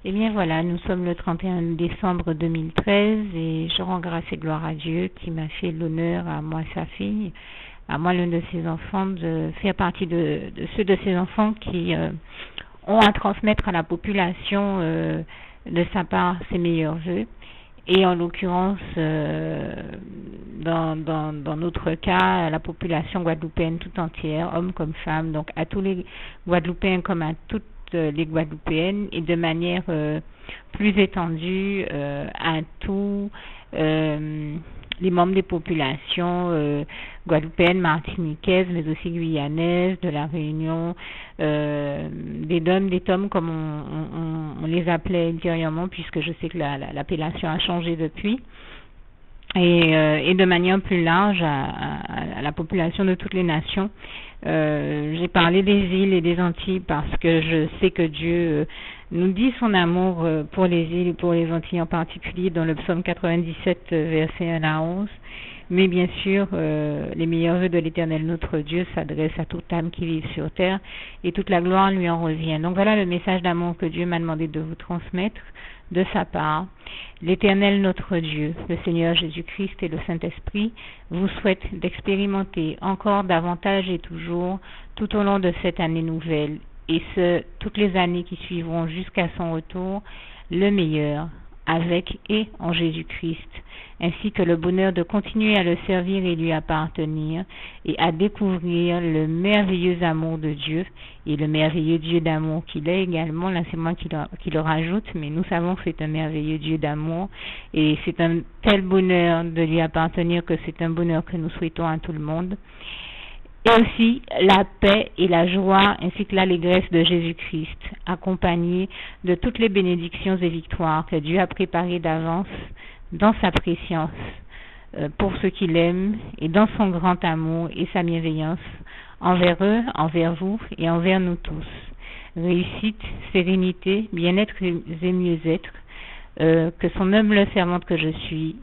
Eh bien voilà, nous sommes le 31 décembre 2013 et je rends grâce et gloire à Dieu qui m'a fait l'honneur, à moi sa fille, à moi l'un de ses enfants, de faire partie de ceux de ses enfants qui ont à transmettre à la population de sa part ses meilleurs vœux. Et en l'occurrence, dans notre cas, la population guadeloupéenne tout entière, hommes comme femmes, donc à tous les Guadeloupéens comme à toutes les Guadeloupéennes, et de manière plus étendue à tous les membres des populations guadeloupéennes, martiniquaises, mais aussi guyanaises, de la Réunion, des DOM, des TOM comme on les appelait ultérieurement, puisque je sais que l'appellation a changé depuis, et de manière plus large à la population de toutes les nations. J'ai parlé des îles et des Antilles parce que je sais que Dieu nous dit son amour pour les îles et pour les Antilles en particulier dans le psaume 97 verset 1 à 11. Mais bien sûr, les meilleurs vœux de l'Éternel notre Dieu s'adressent à toute âme qui vit sur terre et toute la gloire lui en revient. Donc voilà le message d'amour que Dieu m'a demandé de vous transmettre de sa part. L'Éternel notre Dieu, le Seigneur Jésus-Christ et le Saint-Esprit vous souhaitent d'expérimenter encore davantage et toujours tout au long de cette année nouvelle et toutes les années qui suivront jusqu'à son retour, le meilleur avec et en Jésus-Christ, ainsi que le bonheur de continuer à le servir et lui appartenir, et à découvrir le merveilleux amour de Dieu, et le merveilleux Dieu d'amour qu'il est également. Là, c'est moi qui le rajoute, mais nous savons que c'est un merveilleux Dieu d'amour, et c'est un tel bonheur de lui appartenir que c'est un bonheur que nous souhaitons à tout le monde. Et aussi la paix et la joie ainsi que l'allégresse de Jésus-Christ, accompagnés de toutes les bénédictions et victoires que Dieu a préparées d'avance dans sa préscience pour ceux qui l'aiment et dans son grand amour et sa bienveillance envers eux, envers vous et envers nous tous. Réussite, sérénité, bien-être et mieux-être, que son humble servante que je suis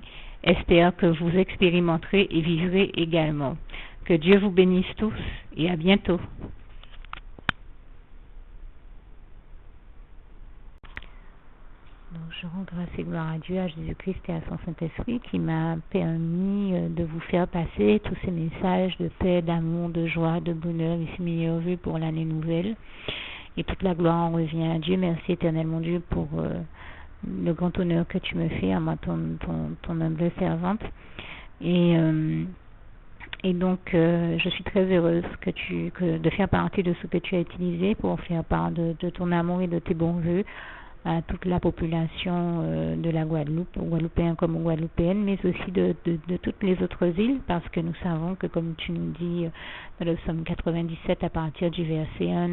espère que vous expérimenterez et vivrez également. Que Dieu vous bénisse tous et à bientôt. Donc, je rends grâce et gloire à Dieu, à Jésus-Christ et à son Saint-Esprit qui m'a permis de vous faire passer tous ces messages de paix, d'amour, de joie, de bonheur et ses meilleurs vœux pour l'année nouvelle. Et toute la gloire en revient à Dieu. Merci éternel mon Dieu pour le grand honneur que tu me fais à moi, ton humble servante. Et donc, je suis très heureuse de faire partie de ce que tu as utilisé pour faire part de ton amour et de tes bons vœux à toute la population de la Guadeloupe, aux Guadeloupéens comme aux Guadeloupéennes, mais aussi de toutes les autres îles, parce que nous savons que, comme tu nous dis dans le psaume 97 à partir du verset 1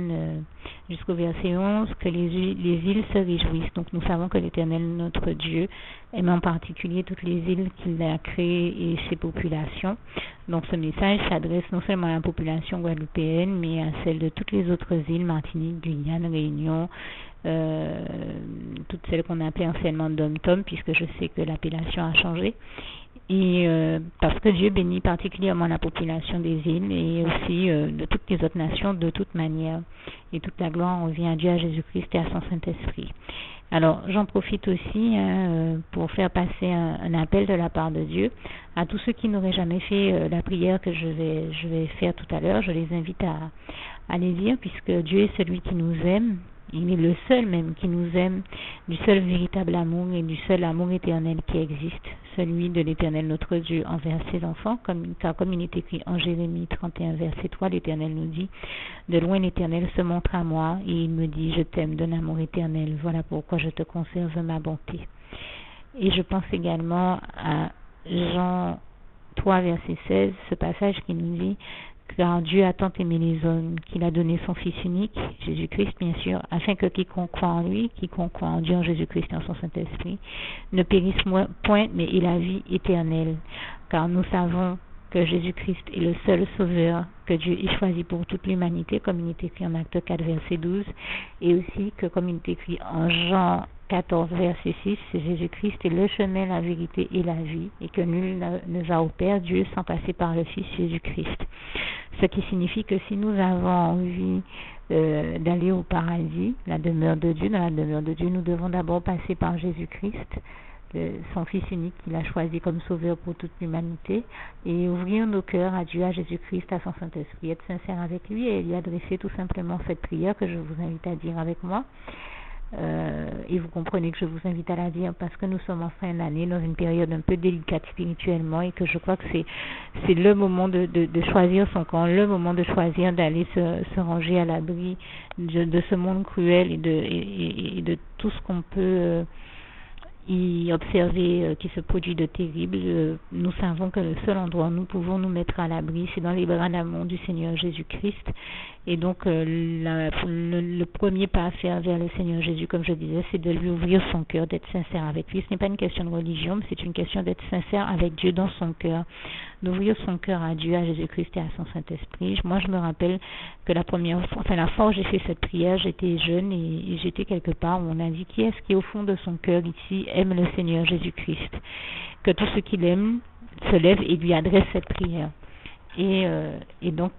jusqu'au verset 11, que les îles se réjouissent. Donc nous savons que l'Éternel, notre Dieu, aime en particulier toutes les îles qu'il a créées et ses populations. Donc ce message s'adresse non seulement à la population guadeloupéenne, mais à celle de toutes les autres îles, Martinique, Guyane, Réunion, toutes celles qu'on appelait anciennement Dom-Tom, puisque je sais que l'appellation a changé. Et parce que Dieu bénit particulièrement la population des îles et aussi de toutes les autres nations de toute manière. Et toute la gloire revient à Dieu, à Jésus-Christ et à son Saint-Esprit. Alors, j'en profite aussi pour faire passer un appel de la part de Dieu à tous ceux qui n'auraient jamais fait la prière que je vais faire tout à l'heure. Je les invite à les dire, puisque Dieu est celui qui nous aime. Il est le seul même qui nous aime, du seul véritable amour et du seul amour éternel qui existe, celui de l'Éternel notre Dieu envers ses enfants, car comme il est écrit en Jérémie 31 verset 3, l'Éternel nous dit: de loin l'Éternel se montre à moi et il me dit: je t'aime d'un amour éternel, voilà pourquoi je te conserve ma bonté. Et je pense également à Jean 3 verset 16, ce passage qui nous dit: car Dieu a tant aimé les hommes qu'il a donné son Fils unique, Jésus-Christ bien sûr, afin que quiconque croit en lui, quiconque croit en Dieu, en Jésus-Christ et en son Saint-Esprit, ne périsse point, mais ait la vie éternelle. Car nous savons que Jésus-Christ est le seul sauveur que Dieu ait choisi pour toute l'humanité, comme il est écrit en Acte 4 verset 12, et aussi que comme il est écrit en Jean 14 verset 6, Jésus-Christ est le chemin, la vérité et la vie, et que nul ne va au Père Dieu sans passer par le Fils Jésus-Christ. Ce qui signifie que si nous avons envie d'aller au paradis, la demeure de Dieu. Dans la demeure de Dieu, nous devons d'abord passer par Jésus-Christ, son Fils unique qu'il a choisi comme sauveur pour toute l'humanité, et ouvrir nos cœurs à Dieu, à Jésus-Christ, à son Saint-Esprit, être sincère avec lui et lui adresser tout simplement cette prière que je vous invite à dire avec moi. Et vous comprenez que je vous invite à la dire parce que nous sommes en fin d'année, dans une période un peu délicate spirituellement, et que je crois que c'est le moment de choisir son camp, le moment de choisir d'aller se ranger à l'abri de ce monde cruel et de tout ce qu'on peut y observer qui se produit de terrible. Nous savons que le seul endroit où nous pouvons nous mettre à l'abri, c'est dans les bras d'amour du Seigneur Jésus-Christ. Et donc le premier pas à faire vers le Seigneur Jésus, comme je disais, c'est de lui ouvrir son cœur, d'être sincère avec lui. Ce n'est pas une question de religion, mais c'est une question d'être sincère avec Dieu dans son cœur, d'ouvrir son cœur à Dieu, à Jésus-Christ et à son Saint-Esprit. Moi, je me rappelle que la fois où j'ai fait cette prière, j'étais jeune et j'étais quelque part où on a dit qui est-ce qui au fond de son cœur ici aime le Seigneur Jésus-Christ, que tout ce qu'il aime se lève et lui adresse cette prière. Et donc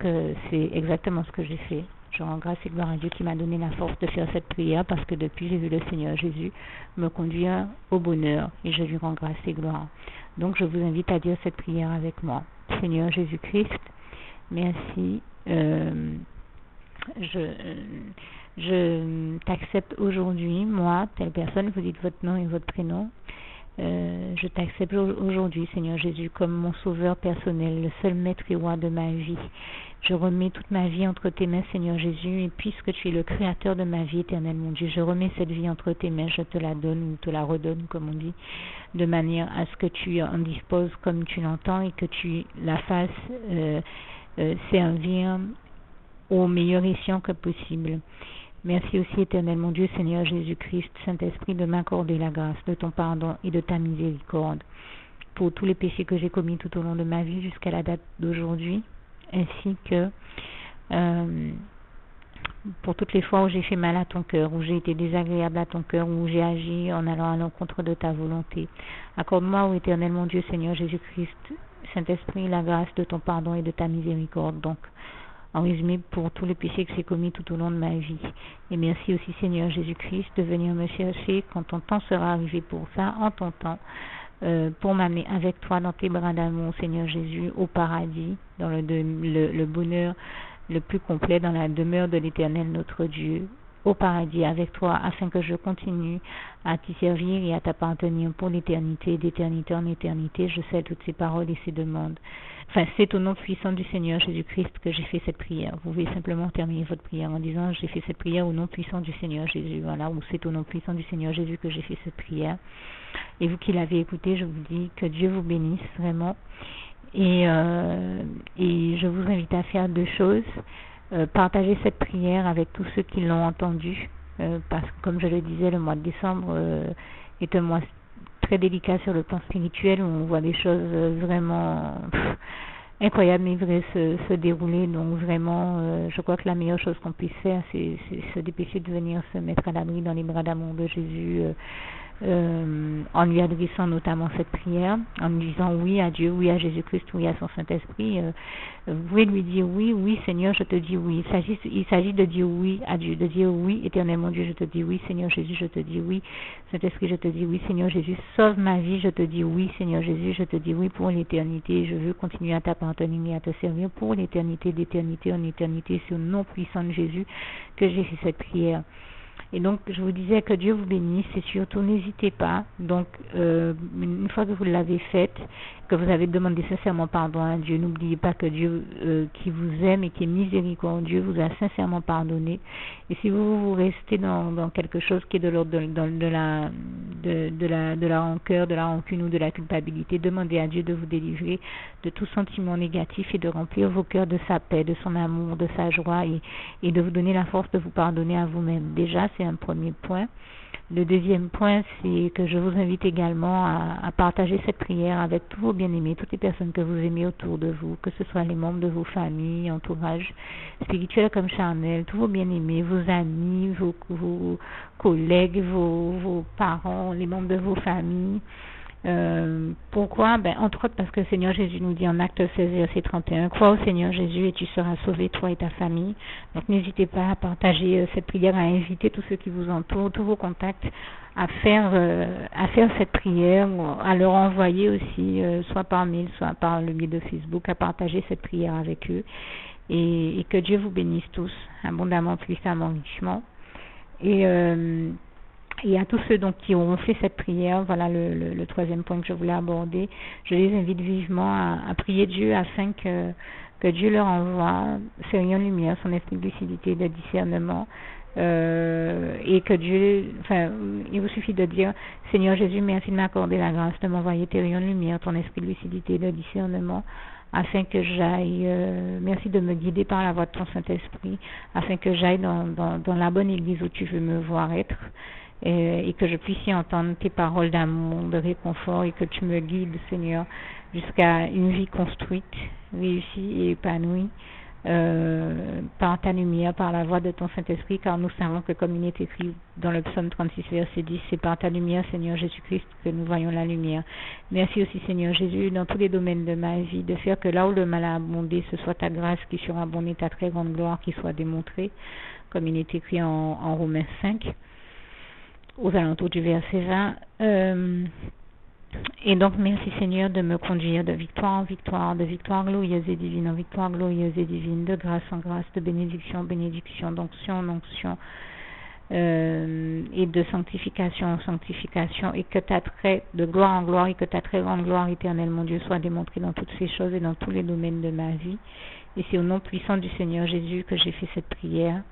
c'est exactement ce que j'ai fait. Je rends grâce et gloire à Dieu qui m'a donné la force de faire cette prière, parce que depuis j'ai vu le Seigneur Jésus me conduire au bonheur et je lui rends grâce et gloire. Donc je vous invite à dire cette prière avec moi. Seigneur Jésus-Christ, merci. Je t'accepte aujourd'hui, moi, telle personne, vous dites votre nom et votre prénom. Je t'accepte aujourd'hui, Seigneur Jésus, comme mon sauveur personnel, le seul maître et roi de ma vie. Je remets toute ma vie entre tes mains, Seigneur Jésus, et puisque tu es le créateur de ma vie éternelle, mon Dieu, je remets cette vie entre tes mains, je te la donne ou te la redonne, comme on dit, de manière à ce que tu en disposes comme tu l'entends et que tu la fasses servir au meilleur escient que possible. Merci aussi, éternel mon Dieu, Seigneur Jésus-Christ, Saint-Esprit, de m'accorder la grâce de ton pardon et de ta miséricorde pour tous les péchés que j'ai commis tout au long de ma vie jusqu'à la date d'aujourd'hui, ainsi que pour toutes les fois où j'ai fait mal à ton cœur, où j'ai été désagréable à ton cœur, où j'ai agi en allant à l'encontre de ta volonté. Accorde-moi, ô éternel mon Dieu, Seigneur Jésus-Christ, Saint-Esprit, la grâce de ton pardon et de ta miséricorde. Donc, en résumé, pour tous les péchés que j'ai commis tout au long de ma vie. Et merci aussi, Seigneur Jésus-Christ, de venir me chercher quand ton temps sera arrivé pour ça, en ton temps, pour m'amener avec toi dans tes bras d'amour, Seigneur Jésus, au paradis, dans le bonheur le plus complet, dans la demeure de l'Éternel, notre Dieu, au paradis avec toi, afin que je continue à t'y servir et à t'appartenir pour l'éternité, d'éternité en éternité. Je sais toutes ces paroles et ces demandes. Enfin, c'est au nom puissant du Seigneur Jésus-Christ que j'ai fait cette prière. Vous pouvez simplement terminer votre prière en disant « J'ai fait cette prière au nom puissant du Seigneur Jésus ». Voilà, ou c'est au nom puissant du Seigneur Jésus que j'ai fait cette prière. Et vous qui l'avez écouté, je vous dis que Dieu vous bénisse vraiment. Et je vous invite à faire deux choses. Partager cette prière avec tous ceux qui l'ont entendue, parce que comme je le disais, le mois de décembre est un mois très délicat sur le plan spirituel, où on voit des choses vraiment incroyables mais vraies se dérouler. Donc vraiment, je crois que la meilleure chose qu'on puisse faire, c'est se dépêcher de venir se mettre à l'abri dans les bras d'amour de Jésus, en lui adressant notamment cette prière, en lui disant oui à Dieu, oui à Jésus-Christ, oui à son Saint-Esprit. Vous pouvez lui dire oui, oui Seigneur, je te dis oui. Il s'agit de dire oui à Dieu, de dire oui, éternel mon Dieu, je te dis oui, Seigneur Jésus, je te dis oui, Saint-Esprit, je te dis oui, Seigneur Jésus, sauve ma vie, je te dis oui, Seigneur Jésus, je te dis oui pour l'éternité. Je veux continuer à t'appartenir et à te servir pour l'éternité, d'éternité en éternité, c'est au nom puissant de Jésus que j'ai fait cette prière. Et donc, je vous disais que Dieu vous bénisse et surtout, n'hésitez pas. Donc, une fois que vous l'avez faite, que vous avez demandé sincèrement pardon à Dieu, n'oubliez pas que Dieu qui vous aime et qui est miséricordieux vous a sincèrement pardonné. Et si vous restez dans quelque chose qui est de l'ordre de la rancœur, de la rancune ou de la culpabilité, demandez à Dieu de vous délivrer de tout sentiment négatif et de remplir vos cœurs de sa paix, de son amour, de sa joie et de vous donner la force de vous pardonner à vous-même. Déjà, c'est un premier point. Le deuxième point, c'est que je vous invite également à partager cette prière avec tous vos bien-aimés, toutes les personnes que vous aimez autour de vous, que ce soit les membres de vos familles, entourage spirituel comme charnel, tous vos bien-aimés, vos amis, vos collègues, vos parents, les membres de vos familles, Pourquoi? Entre autres parce que le Seigneur Jésus nous dit en Acte 16, verset 31, crois au Seigneur Jésus et tu seras sauvé, toi et ta famille. Donc n'hésitez pas à partager cette prière, à inviter tous ceux qui vous entourent, tous vos contacts, à faire cette prière, à leur envoyer aussi, soit par mail, soit par le biais de Facebook, à partager cette prière avec eux. Et que Dieu vous bénisse tous, abondamment, puissamment, richement. Et à tous ceux donc qui auront fait cette prière, voilà le troisième point que je voulais aborder, je les invite vivement à prier Dieu afin que Dieu leur envoie ses rayons de lumière, son esprit de lucidité, de discernement, et que Dieu, il vous suffit de dire, Seigneur Jésus, merci de m'accorder la grâce de m'envoyer tes rayons de lumière, ton esprit de lucidité, de discernement, afin que j'aille, merci de me guider par la voie de ton Saint-Esprit, afin que j'aille dans la bonne église où tu veux me voir être, et que je puisse y entendre tes paroles d'amour, de réconfort, et que tu me guides, Seigneur, jusqu'à une vie construite, réussie et épanouie, par ta lumière, par la voix de ton Saint-Esprit, car nous savons que comme il est écrit dans le psaume 36, verset 10, c'est par ta lumière, Seigneur Jésus-Christ, que nous voyons la lumière. Merci aussi, Seigneur Jésus, dans tous les domaines de ma vie, de faire que là où le mal a abondé, ce soit ta grâce qui surabonde, ta très grande gloire qui soit démontrée, comme il est écrit en Romains 5, aux alentours du verset 20. Et donc, merci Seigneur de me conduire de victoire en victoire, de victoire glorieuse et divine en victoire glorieuse et divine, de grâce en grâce, de bénédiction en bénédiction, d'onction en onction, et de sanctification en sanctification, et que de gloire en gloire, et que ta très grande gloire éternelle, mon Dieu, soit démontrée dans toutes ces choses et dans tous les domaines de ma vie. Et c'est au nom puissant du Seigneur Jésus que j'ai fait cette prière.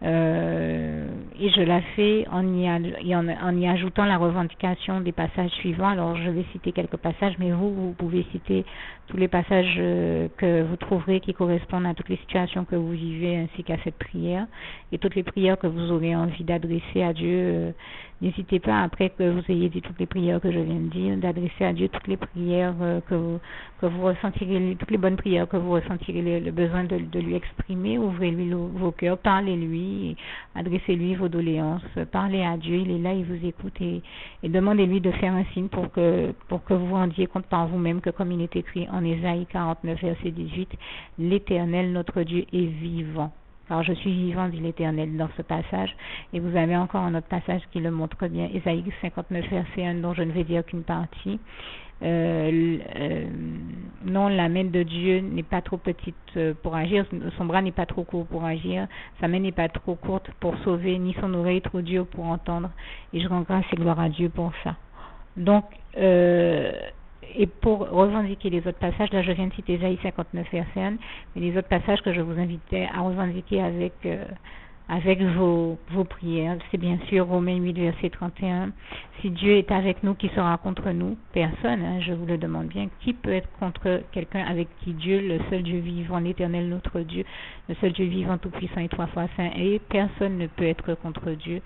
Et je la fais en y ajoutant la revendication des passages suivants. Alors je vais citer quelques passages, mais vous pouvez citer tous les passages que vous trouverez qui correspondent à toutes les situations que vous vivez, ainsi qu'à cette prière, et toutes les prières que vous aurez envie d'adresser à Dieu. N'hésitez pas, après que vous ayez dit toutes les prières que je viens de dire, d'adresser à Dieu toutes les prières que vous ressentirez, toutes les bonnes prières que vous ressentirez le besoin de lui exprimer. Ouvrez-lui vos cœurs, parlez-lui, adressez-lui vos doléances, parlez à Dieu, il est là, il vous écoute, et demandez-lui de faire un signe pour que vous vous rendiez compte par vous-même que, comme il est écrit en Ésaïe 49, verset 18, l'Éternel, notre Dieu, est vivant. Alors je suis vivant, dit l'Éternel, dans ce passage. Et vous avez encore un autre passage qui le montre bien, Ésaïe 59, verset 1, dont je ne vais dire qu'une partie. Non, la main de Dieu n'est pas trop petite pour agir, son bras n'est pas trop court pour agir, sa main n'est pas trop courte pour sauver, ni son oreille trop dure pour entendre. Et je rends grâce et gloire à Dieu pour ça. Donc, et pour revendiquer les autres passages, là je viens de citer Ésaïe 59, verset 1, mais les autres passages que je vous invitais à revendiquer avec vos prières, c'est bien sûr Romains 8, verset 31. Si Dieu est avec nous, qui sera contre nous? Personne, je vous le demande bien. Qui peut être contre quelqu'un avec qui Dieu, le seul Dieu vivant, l'Éternel notre Dieu, le seul Dieu vivant, tout-puissant et trois fois saint, et personne ne peut être contre Dieu.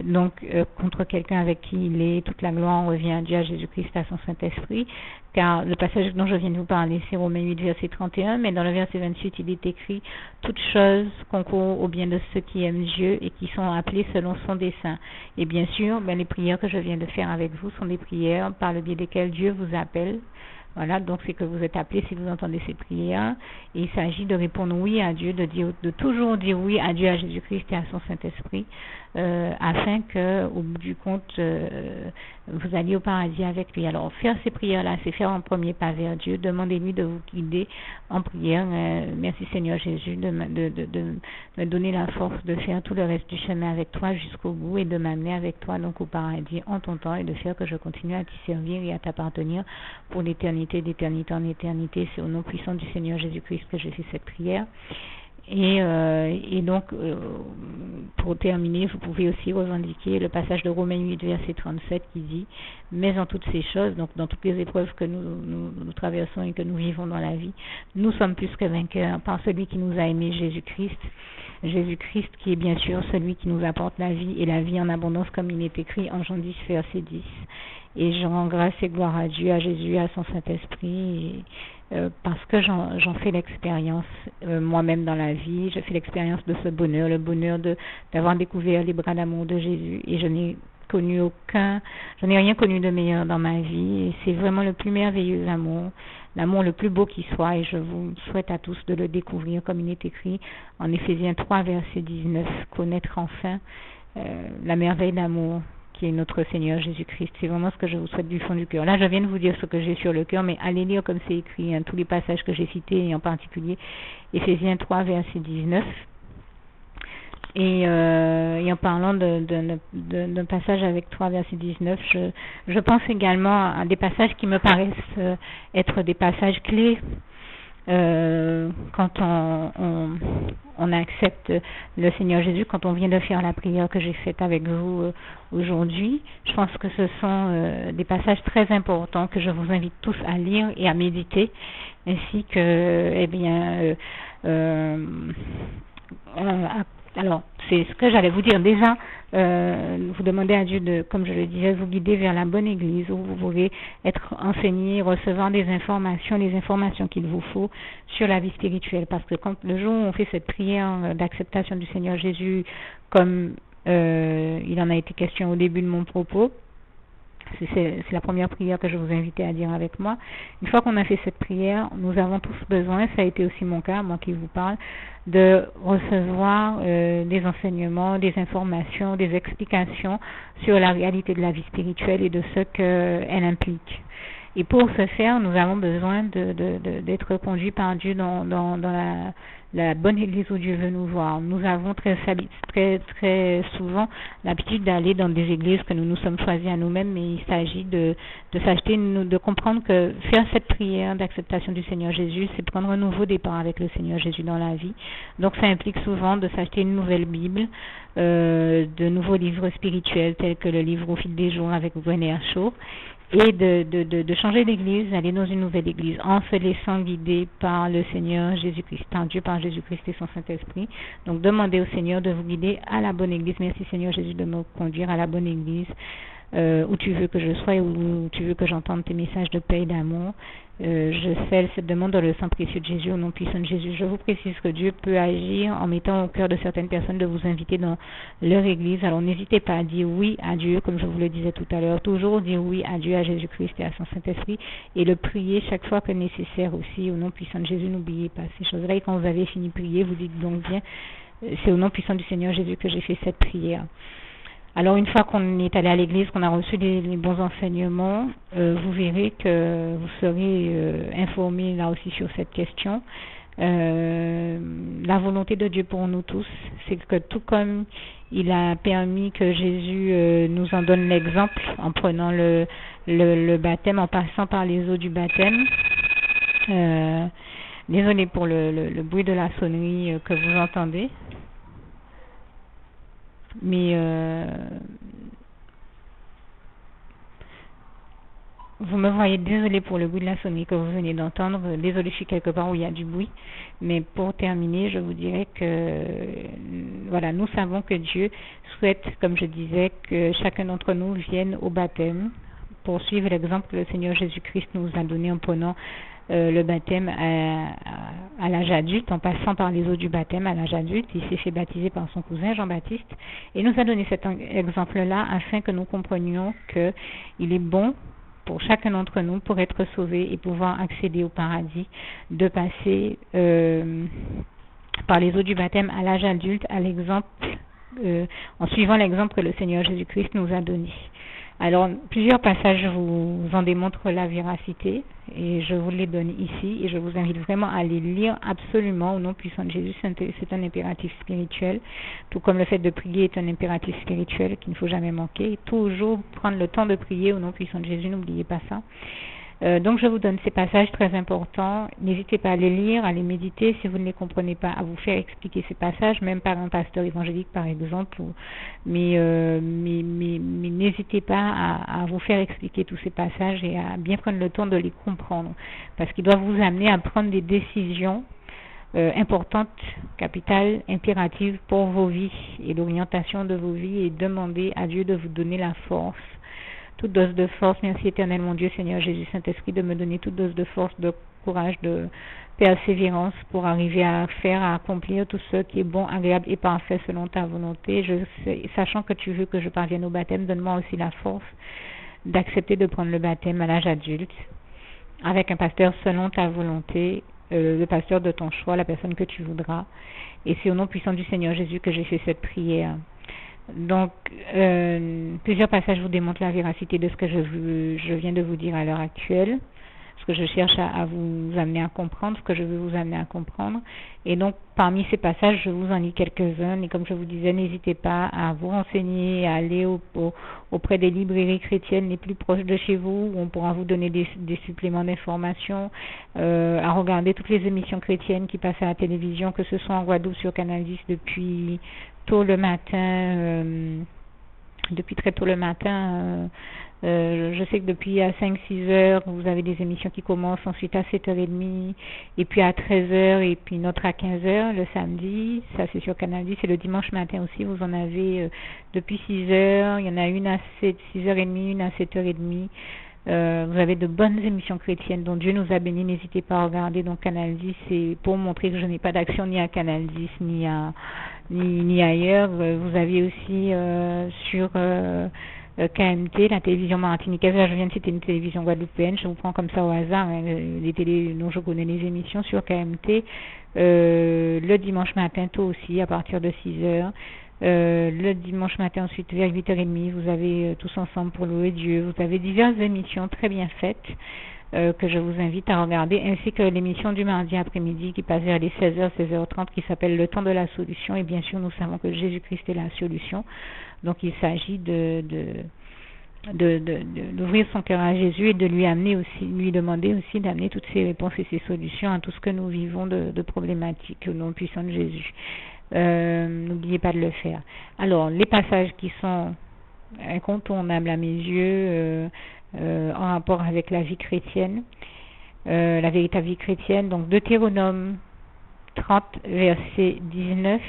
Donc, contre quelqu'un avec qui il est, toute la gloire revient à Dieu, à Jésus-Christ, à son Saint-Esprit, car le passage dont je viens de vous parler, c'est Romains 8, verset 31, mais dans le verset 28, il est écrit « Toutes choses concourent au bien de ceux qui aiment Dieu et qui sont appelés selon son dessein ». Et bien sûr, les prières que je viens de faire avec vous sont des prières par le biais desquelles Dieu vous appelle. Voilà, donc c'est que vous êtes appelés si vous entendez ces prières. Et il s'agit de répondre oui à Dieu, de toujours dire oui à Dieu, à Jésus-Christ et à son Saint-Esprit, afin que, au bout du compte, vous alliez au paradis avec lui. Alors, faire ces prières-là, c'est faire un premier pas vers Dieu. Demandez-lui de vous guider en prière. Merci Seigneur Jésus de me donner la force de faire tout le reste du chemin avec toi jusqu'au bout et de m'amener avec toi donc au paradis en ton temps et de faire que je continue à t'y servir et à t'appartenir pour l'éternité, d'éternité en éternité. C'est au nom puissant du Seigneur Jésus-Christ que j'ai fait cette prière. Et donc, pour terminer, vous pouvez aussi revendiquer le passage de Romains 8, verset 37 qui dit « Mais en toutes ces choses, donc dans toutes les épreuves que nous traversons et que nous vivons dans la vie, nous sommes plus que vainqueurs par celui qui nous a aimés, Jésus-Christ. Jésus-Christ qui est bien sûr celui qui nous apporte la vie et la vie en abondance comme il est écrit en Jean 10, verset 10. Et je rends grâce et gloire à Dieu, à Jésus, à son Saint-Esprit, parce que j'en fais l'expérience moi-même dans la vie. Je fais l'expérience de ce bonheur, le bonheur d'avoir découvert les bras d'amour de Jésus. Et je n'ai connu aucun, j'en ai rien connu de meilleur dans ma vie. Et c'est vraiment le plus merveilleux amour, l'amour le plus beau qui soit. Et je vous souhaite à tous de le découvrir comme il est écrit en Éphésiens 3, verset 19, connaître enfin la merveille d'amour qui est notre Seigneur Jésus-Christ. C'est vraiment ce que je vous souhaite du fond du cœur. Là, je viens de vous dire ce que j'ai sur le cœur, mais allez lire comme c'est écrit, hein, tous les passages que j'ai cités, et en particulier Éphésiens 3, verset 19. Et en parlant d'un passage avec 3, verset 19, je pense également à des passages qui me paraissent être des passages clés quand on accepte le Seigneur Jésus, quand on vient de faire la prière que j'ai faite avec vous aujourd'hui. Je pense que ce sont des passages très importants que je vous invite tous à lire et à méditer, ainsi que, alors, c'est ce que j'allais vous dire. Déjà, vous demandez à Dieu de, comme je le disais, vous guider vers la bonne église où vous pourrez être enseigné, recevoir des informations, les informations qu'il vous faut sur la vie spirituelle. Parce que quand le jour où on fait cette prière d'acceptation du Seigneur Jésus, comme il en a été question au début de mon propos, c'est la première prière que je vous invitais à dire avec moi. Une fois qu'on a fait cette prière, nous avons tous besoin, ça a été aussi mon cas, moi qui vous parle, de recevoir des enseignements, des informations, des explications sur la réalité de la vie spirituelle et de ce qu'elle implique. Et pour ce faire, nous avons besoin d'être conduits par Dieu dans la bonne église où Dieu veut nous voir. Nous avons très souvent l'habitude d'aller dans des églises que nous nous sommes choisis à nous-mêmes, mais il s'agit de s'acheter, de comprendre que faire cette prière d'acceptation du Seigneur Jésus, c'est prendre un nouveau départ avec le Seigneur Jésus dans la vie. Donc ça implique souvent de s'acheter une nouvelle Bible, de nouveaux livres spirituels tels que le livre Au fil des jours avec Werner Shaw, et de changer d'église, aller dans une nouvelle église en se laissant guider par le Seigneur Jésus-Christ, par Dieu, par Jésus-Christ et son Saint-Esprit. Donc demandez au Seigneur de vous guider à la bonne église. Merci Seigneur Jésus de me conduire à la bonne église où tu veux que je sois et où tu veux que j'entende tes messages de paix et d'amour. Je scelle cette demande dans le sang précieux de Jésus, au nom puissant de Jésus. Je vous précise que Dieu peut agir en mettant au cœur de certaines personnes de vous inviter dans leur église. Alors n'hésitez pas à dire oui à Dieu, comme je vous le disais tout à l'heure. Toujours dire oui à Dieu, à Jésus-Christ et à son Saint-Esprit, et le prier chaque fois que nécessaire aussi, au nom puissant de Jésus. N'oubliez pas ces choses-là. Et quand vous avez fini de prier, vous dites donc bien, c'est au nom puissant du Seigneur Jésus que j'ai fait cette prière. Alors une fois qu'on est allé à l'église, qu'on a reçu les bons enseignements, vous verrez que vous serez informés là aussi sur cette question. La volonté de Dieu pour nous tous, c'est que tout comme il a permis que Jésus nous en donne l'exemple en prenant le baptême, en passant par les eaux du baptême. Désolé pour le bruit de la sonnerie que vous entendez. Mais vous me voyez, désolé pour le bruit de la sonnerie que vous venez d'entendre, désolé, je suis quelque part où il y a du bruit, mais pour terminer, je vous dirais que voilà, nous savons que Dieu souhaite, comme je disais, que chacun d'entre nous vienne au baptême pour suivre l'exemple que le Seigneur Jésus-Christ nous a donné en prenant le baptême à l'âge adulte, en passant par les eaux du baptême à l'âge adulte. Il s'est fait baptiser par son cousin Jean-Baptiste et nous a donné cet exemple-là afin que nous comprenions qu'il est bon pour chacun d'entre nous, pour être sauvé et pouvoir accéder au paradis, de passer par les eaux du baptême à l'âge adulte, à l'exemple, en suivant l'exemple que le Seigneur Jésus-Christ nous a donné. Alors, plusieurs passages vous en démontrent la véracité et je vous les donne ici et je vous invite vraiment à les lire absolument au nom puissant de Jésus. C'est un impératif spirituel, tout comme le fait de prier est un impératif spirituel qu'il ne faut jamais manquer. Et toujours prendre le temps de prier au nom puissant de Jésus, n'oubliez pas ça. Donc je vous donne ces passages très importants. N'hésitez pas à les lire, à les méditer. Si vous ne les comprenez pas, à vous faire expliquer ces passages, même par un pasteur évangélique par exemple. Mais n'hésitez pas à vous faire expliquer tous ces passages et à bien prendre le temps de les comprendre, parce qu'ils doivent vous amener à prendre des décisions importantes, capitales, impératives pour vos vies et l'orientation de vos vies, et demander à Dieu de vous donner la force toute dose de force. Merci éternel mon Dieu, Seigneur Jésus, Saint-Esprit, de me donner toute dose de force, de courage, de persévérance pour arriver à faire, à accomplir tout ce qui est bon, agréable et parfait selon ta volonté. Sachant que tu veux que je parvienne au baptême, donne-moi aussi la force d'accepter de prendre le baptême à l'âge adulte avec un pasteur selon ta volonté, le pasteur de ton choix, la personne que tu voudras. Et c'est au nom puissant du Seigneur Jésus que j'ai fait cette prière. Donc, plusieurs passages vous démontrent la véracité de ce que je viens de vous dire à l'heure actuelle, ce que je cherche à vous amener à comprendre, ce que je veux vous amener à comprendre. Et donc, parmi ces passages, je vous en lis quelques-uns. Et comme je vous disais, n'hésitez pas à vous renseigner, à aller auprès des librairies chrétiennes les plus proches de chez vous, où on pourra vous donner des suppléments d'informations, à regarder toutes les émissions chrétiennes qui passent à la télévision, que ce soit en Guadeloupe sur Canal 10 depuis tôt le matin, depuis très tôt le matin. Je sais que depuis à 5-6 heures, vous avez des émissions qui commencent, ensuite à 7h30, et puis à 13h, et puis une autre à 15h le samedi, ça c'est sur Canal 10, et le dimanche matin aussi, vous en avez depuis 6h, il y en a une à 6h30, une à 7h30. Vous avez de bonnes émissions chrétiennes dont Dieu nous a bénis. N'hésitez pas à regarder donc Canal 10, c'est pour montrer que je n'ai pas d'action ni à Canal 10 ni ailleurs. Vous avez aussi sur KMT, la télévision martiniquaise. Là, je viens de citer une télévision guadeloupéenne, je vous prends comme ça au hasard, hein, les télés dont je connais les émissions sur KMT. Le dimanche matin tôt aussi, à partir de 6h. Le dimanche matin ensuite vers 8h30, vous avez Tous ensemble pour louer Dieu. Vous avez diverses émissions très bien faites que je vous invite à regarder, ainsi que l'émission du mardi après-midi qui passe vers les 16h, 16h30 qui s'appelle Le temps de la solution. Et bien sûr, nous savons que Jésus-Christ est la solution. Donc il s'agit d'ouvrir son cœur à Jésus et de lui demander aussi d'amener toutes ses réponses et ses solutions à tout ce que nous vivons de problématiques au nom puissant de Jésus. N'oubliez pas de le faire. Alors, les passages qui sont incontournables à mes yeux en rapport avec la vie chrétienne, la véritable vie chrétienne, donc Deutéronome 30, verset 19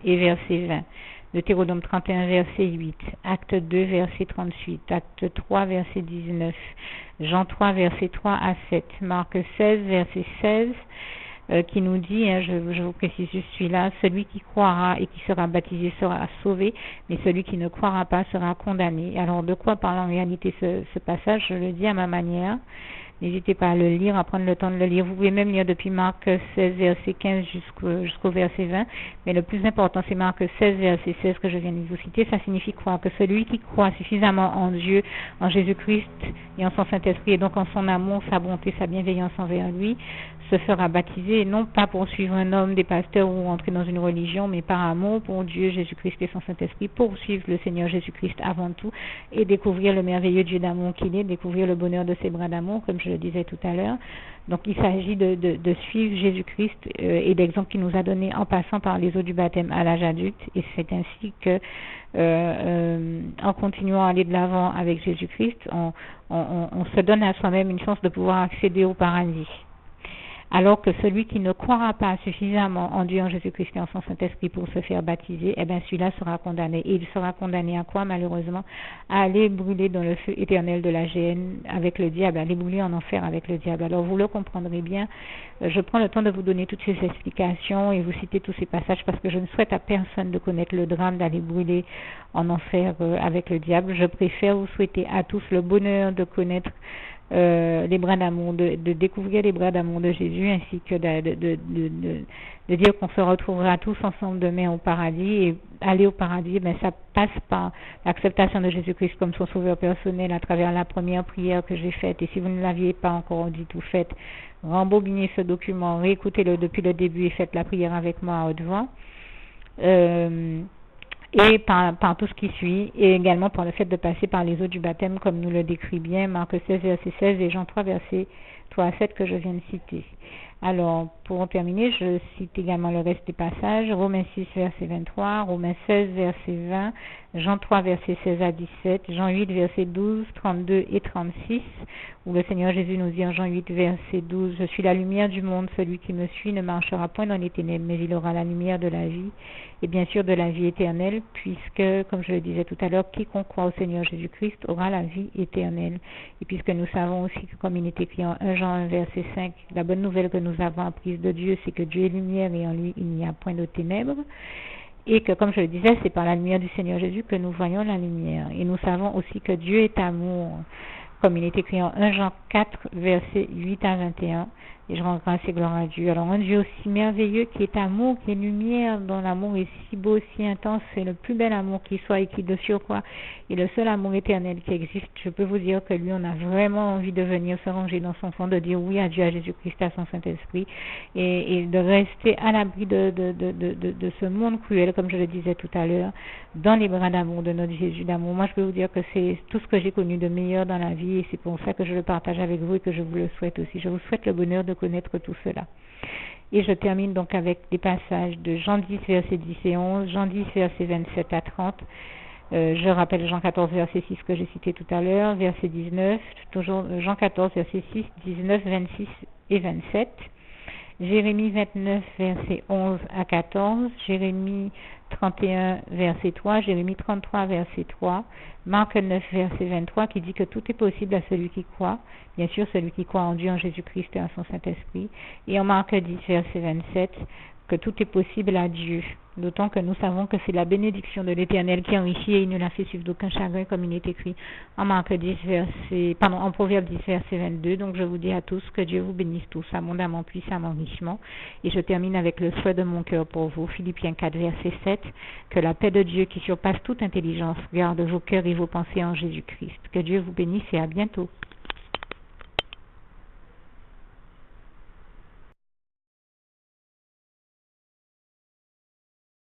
et verset 20. Deutéronome 31, verset 8, Acte 2, verset 38, Acte 3, verset 19, Jean 3, verset 3 à 7, Marc 16, verset 16, qui nous dit, hein, je vous précise juste celui-là, celui qui croira et qui sera baptisé sera sauvé, mais celui qui ne croira pas sera condamné. Alors de quoi parle en réalité ce passage? Je le dis à ma manière. N'hésitez pas à le lire, à prendre le temps de le lire. Vous pouvez même lire depuis Marc 16, verset 15 jusqu'au verset 20. Mais le plus important, c'est Marc 16, verset 16 que je viens de vous citer. Ça signifie croire que celui qui croit suffisamment en Dieu, en Jésus-Christ et en son Saint-Esprit, et donc en son amour, sa bonté, sa bienveillance envers lui, se fera baptiser, non pas pour suivre un homme, des pasteurs ou entrer dans une religion, mais par amour pour Dieu, Jésus-Christ et son Saint-Esprit, pour suivre le Seigneur Jésus-Christ avant tout et découvrir le merveilleux Dieu d'amour qu'il est, découvrir le bonheur de ses bras d'amour, comme je le disais tout à l'heure. Donc il s'agit de suivre Jésus-Christ et d'exemple qu'il nous a donné en passant par les eaux du baptême à l'âge adulte, et c'est ainsi que en continuant à aller de l'avant avec Jésus-Christ, on se donne à soi-même une chance de pouvoir accéder au paradis. Alors que celui qui ne croira pas suffisamment en Dieu, en Jésus-Christ et en son Saint-Esprit pour se faire baptiser, eh bien celui-là sera condamné. Et il sera condamné à quoi, malheureusement? À aller brûler dans le feu éternel de la géhenne avec le diable, à aller brûler en enfer avec le diable. Alors vous le comprendrez bien. Je prends le temps de vous donner toutes ces explications et vous citer tous ces passages parce que je ne souhaite à personne de connaître le drame d'aller brûler en enfer avec le diable. Je préfère vous souhaiter à tous le bonheur de connaître les bras d'amour, de découvrir les bras d'amour de Jésus, ainsi que de dire qu'on se retrouvera tous ensemble demain au paradis. Et aller au paradis, ben, ça passe par l'acceptation de Jésus-Christ comme son sauveur personnel à travers la première prière que j'ai faite. Et si vous ne l'aviez pas encore dit tout fait, rembobinez ce document, réécoutez-le depuis le début et faites la prière avec moi à haute voix. Et par tout ce qui suit, et également par le fait de passer par les eaux du baptême, comme nous le décrit bien Marc 16, verset 16 et Jean 3, verset 3 à 7 que je viens de citer. Alors, pour terminer, je cite également le reste des passages. Romains 6, verset 23, Romains 16, verset 20, Jean 3, verset 16 à 17, Jean 8, verset 12, 32 et 36, où le Seigneur Jésus nous dit en Jean 8, verset 12, « Je suis la lumière du monde, celui qui me suit ne marchera point dans les ténèbres, mais il aura la lumière de la vie, et bien sûr de la vie éternelle, puisque, comme je le disais tout à l'heure, quiconque croit au Seigneur Jésus-Christ aura la vie éternelle. » Et puisque nous savons aussi que, comme il est écrit en 1 Jean 1, verset 5, la bonne nouvelle que nous avons apprise de Dieu, c'est que Dieu est lumière et en lui il n'y a point de ténèbres. Et que, comme je le disais, c'est par la lumière du Seigneur Jésus que nous voyons la lumière. Et nous savons aussi que Dieu est amour, comme il est écrit en 1 Jean 4, versets 8 à 21. Et je rends grâce et gloire à Dieu. Alors un Dieu aussi merveilleux qui est amour, qui est lumière, dont l'amour est si beau, si intense, c'est le plus bel amour qui soit et qui de surcroît est le seul amour éternel qui existe. Je peux vous dire que lui, on a vraiment envie de venir se ranger dans son fond, de dire oui à Dieu, à Jésus-Christ, à son Saint-Esprit, et de rester à l'abri de ce monde cruel, comme je le disais tout à l'heure, dans les bras d'amour de notre Jésus d'amour. Moi, je peux vous dire que c'est tout ce que j'ai connu de meilleur dans la vie, et c'est pour ça que je le partage avec vous et que je vous le souhaite aussi. Je vous souhaite le bonheur de connaître tout cela. Et je termine donc avec des passages de Jean 10, versets 10 et 11, Jean 10, versets 27 à 30. Je rappelle Jean 14, verset 6 que j'ai cité tout à l'heure, verset 19, toujours Jean 14, verset 6, 19, 26 et 27. Jérémie 29, verset 11 à 14, Jérémie 31, verset 3, Jérémie 33, verset 3, Marc 9, verset 23, qui dit que tout est possible à celui qui croit, bien sûr celui qui croit en Dieu, en Jésus-Christ et en son Saint-Esprit, et en Marc 10, verset 27, que tout est possible à Dieu, d'autant que nous savons que c'est la bénédiction de l'Éternel qui enrichit et il ne la fait suivre d'aucun chagrin, comme il est écrit en en Proverbe 10, verset 22. Donc je vous dis à tous que Dieu vous bénisse tous abondamment, puissamment, richement. Et je termine avec le souhait de mon cœur pour vous, Philippiens 4, verset 7, que la paix de Dieu qui surpasse toute intelligence garde vos cœurs et vos pensées en Jésus-Christ. Que Dieu vous bénisse et à bientôt.